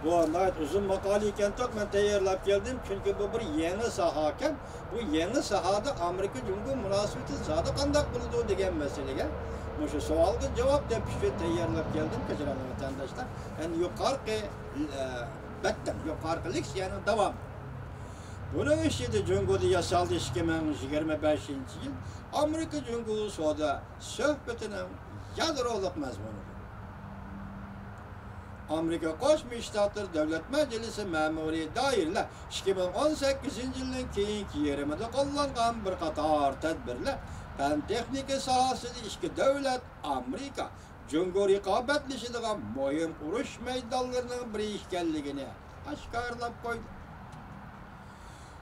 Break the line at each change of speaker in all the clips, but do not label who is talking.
Bu anlayet uzun makale iken çok ben tayyorlab geldim çünkü bu bir yeni saha ekan. Bu yeni sahada Amerika Cumhur münasebeti zaten qandaq bo'ladi degan masalaga şu savolga javob deb tayyorlab keldim kechirasiz vatandaşlar. Yani yuqorqi battan yuqorqilik yani davom. Bunun işi Cumhur'da yasaldı 2025 yıl Amerika Cumhuriyeti Soda söhbetinin yadroluk mazmunu. Amerika Qo'shma Shtatlar Davlat Majlisi ma'muriy doirlar 2018 yilning keyingi yerimida qo'llangan bir qator tadbirlar fan texnika sohasida ikki davlat Amerika Jungo raqobatlashadigan muhim urush maydonlarining biri ekanligini oshkorlab qo'ydi.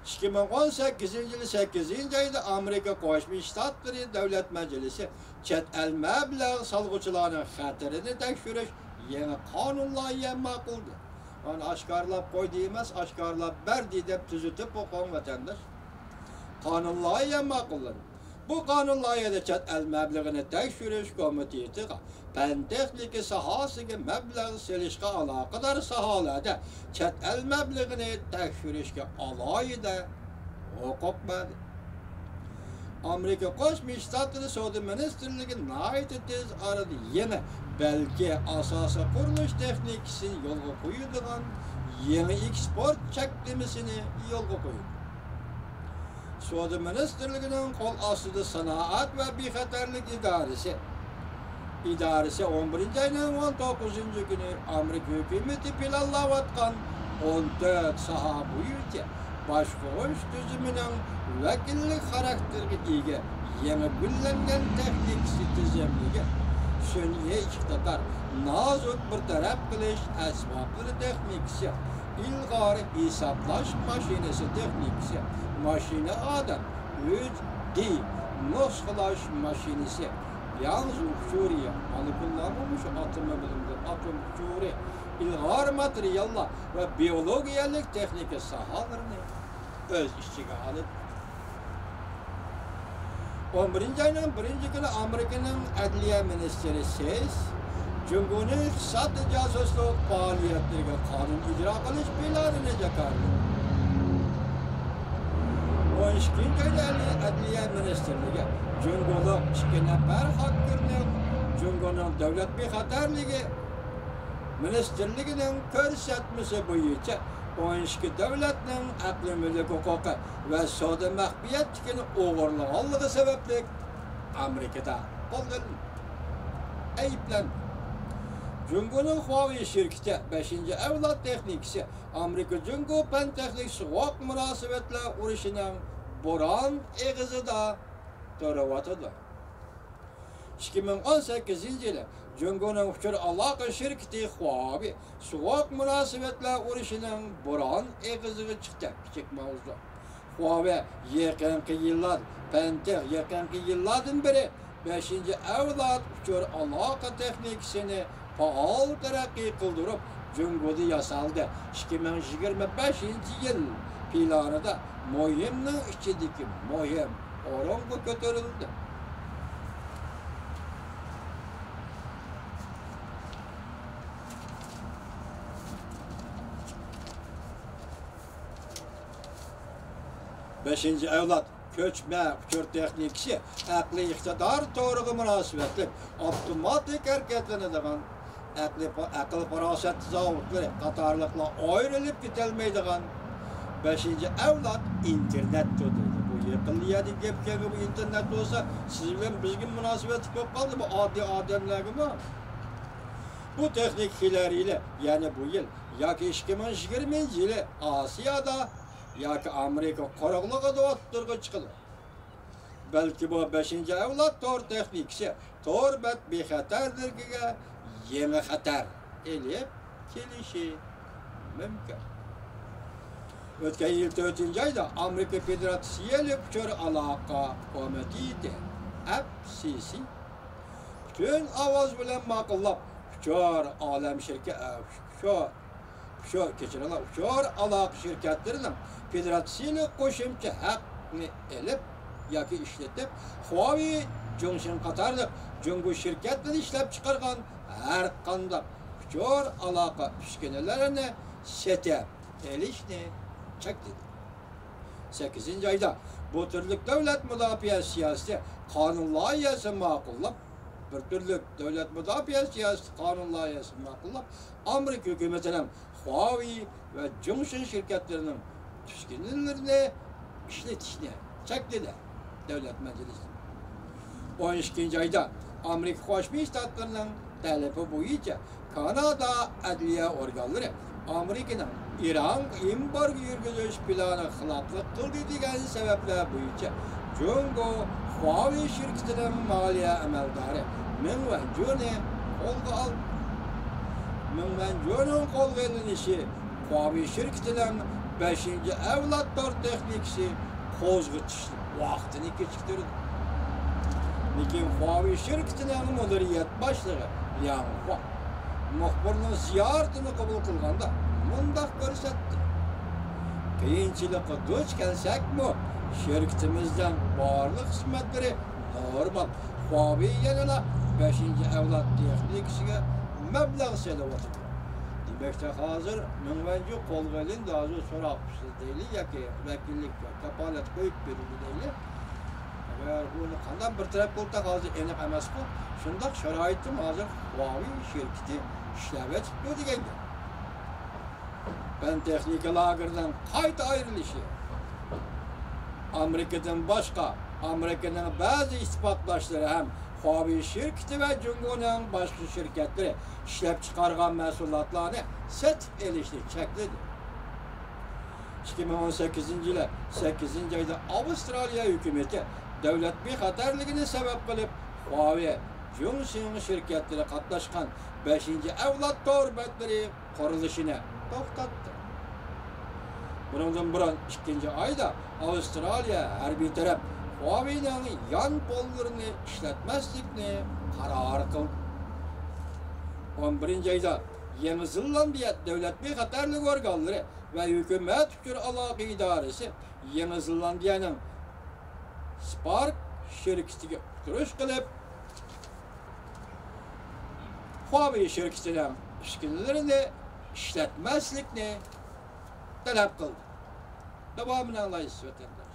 2018 yılı 8. ayda Amerika Qo'shma Shtatlari Davlat Majlisi chet el mablag' solg'uvchilarning xatirini tekshirish yeni qonun loyiha ma'qulladi. Onu oshkorlab qo'ydi emas, oshkorlab berdi deb tuzitib o'qigan vatandash. Qonun loyiha ma'qulladi. Bu qonun loyihada chet el mablag'ini tekshirish komiteti fan texnika sohasiga mablag' selishga aloqador sohalarda chet el mablag'ini tekshirishga alohida huquq berdi. Amerika Qo'shma Shtatlari Savdo ministrligi nihoyatda tez orada yana balki asosi qurilish texnikasini yo'lga qo'yadigan yangi eksport cheklamasini yo'lga qo'ydi. Savdo ministrligining qo'l ostida sanoat va bexatarlik idorasi 11 ayning 19 kuni Amerika hukumati planlayotgan 14 soha bo'yicha boshqarish tizimining vakillik xarakteriga ega yangi gullangan texnik tizimliga sun'iy iqtidor nozik bir taraf qilish asboblari texnikasi ilg'or hisoblash mashinasi texnikasi mashina adam 3D nusxalash mashinasi yalnız uçuriye kullanılmış atom uçuri ilg'or materiallar ve biyologiyalik texnika sahalarını öz işçiga alıp 11. ayının 1. günü Amerika'nın Adliya Ministeri Seys Cumhuriyet iqtisod jasusluq faoliyatlariga qonun ijro qilish planini chiqardi. 12. ayda Adliya Ministerligi Cumhuriyet 2 nafar hakimning Cumhuriyet davlat bexatarligi ministerligining ko'rsatmasi bo'yicha 12 davlatning aqli mulk huquqi va savdo maxfiyatligini o'g'irlaganligi sababli Amerikada qo'lga ayblandi. Cumhuriyet Huawei şirketi 5. avlod texnikasi Amerika Jungo pan texnik suvoq munosabatlar urushining bo'ron eg'izida to'rayotidir. 2018 yılı Jungo'nun uçur aloqa şirketi Huawei suvoq munosabatlar urushining bo'ron eg'iziga chiqdi. Kichik mavzu. Huawei yaqinqi yillardan beri 5. avlod uçur aloqa texnikasini faol taraqqiy qildirib Jungo'da yasaldi. 2025 yil planida muhimning ichidagi muhim o'ringa ko'tarildi. Beşinci avlod ko'chma uçur texnikasi aqliy iqtidor to'g'ri munosabatli avtomatik harakatlanadigan aql farosat zavodlari qatorliqlar ayrilib ketolmaydigan 5. avlod internet dedi. Bu yaqinliyadi gapga bu internet bo'lsa siz bilan bizga munosabat bo'lib qoldi bu oddiy odamlarga. Bu texnikalar ile yani bu yil yoki 2020 yili Osiyoda yoki Amerika qoraqlig'ida o'ttirg'i chiqadi. Balki bu 5. avlod tor texnikasi torbat bexatarligiga yangi xatar elib kelishi mumkin. O'tgan yil 4. ayda Amerika Federatsiyalik uçur aloqa komiteti FCC bütün ovoz bilan ma'qullab uçur olam shirkati uçur aloqa shirkatlarining federatsiyalik qo'shimcha haqni elib yoki ishlatib Huawei Johnson qatorli Jungo shirkatlari ishlab chiqargan har qanday uçur alaka üskünelerini sete elişni çekti. 8. ayda bu türlük devlet müdafiə siyaseti kanun layihəsi maqullab, bir türlük devlet müdafiə siyaseti kanun layihəsi maqullab, Amerika hükümetinin Huawei ve Johnson şirketlerinin üskünelerini işletişini çekti de devlet meclisi. 12. ayda Amerika Birleşmiş Devletleri'nin talebi boyunca Kanada adliye organları Amerika'nın İran embargo yürgüzüş planı xilaflık kıldı degan sebepler boyunca Jungo Huawei şirketinin maliye emeldarı Meng Wanzhou'ni kolga aldı. Meng Wanzhou'nun kolga alınışı Huawei şirketinin 5. evlatlar teknikisi kozgıtışlı vaktini geçiktirdi. Lekin Huawei şirketinin müdüriyet başlığı Liang Hua muhbirinin ziyaretini kabul kılganda mundaq görsetdi. Kıyınçılıkı duç kelsek mi? Şirketimizden barlık hizmetleri normal. Huawei yanına 5. evlat teknikisiga meblağ selip oturdu. Demekte hazır Meng Wanzhou kolgalın da azı sorapsız değil ya ki vekillik kapalet koyup verildi değil. Eğer bunu kandan bir taraf bulta hazır enik emas bu. Şundak şaraitim hazır Huawei şirketi işleve çıkıyor degende. Ben texnika lagerden kayıt ayrılışı. Amerika'nın bazı ispatlaşları hem Huawei şirketi ve Jungo'nun başka şirketleri işlep çıkargan mesulatlarını set elişli çekledi. 2018 yılı 8. ayda Avustralya hükümeti devlet bir haterliğini sebep kılıp Huawei, Johnson şirketleri katlaşkan 5. evlat torbetleri kuruluşunu toxtattı. Bundan buran 2. ayda Avustralya her bir taraf Huawei'nin yan pollarını işletmezlikini karar kıldı. 11. ayda Yeni Zellandiya devlet bir haterlik organları ve hükümet tükür alaka idaresi Yeni Zellandiya'nın Spark şirketiga turuş kılıp Huawei şirketinden üskünlerini işletmezlikini talep kıldı. Devamını anlayış vatandaş.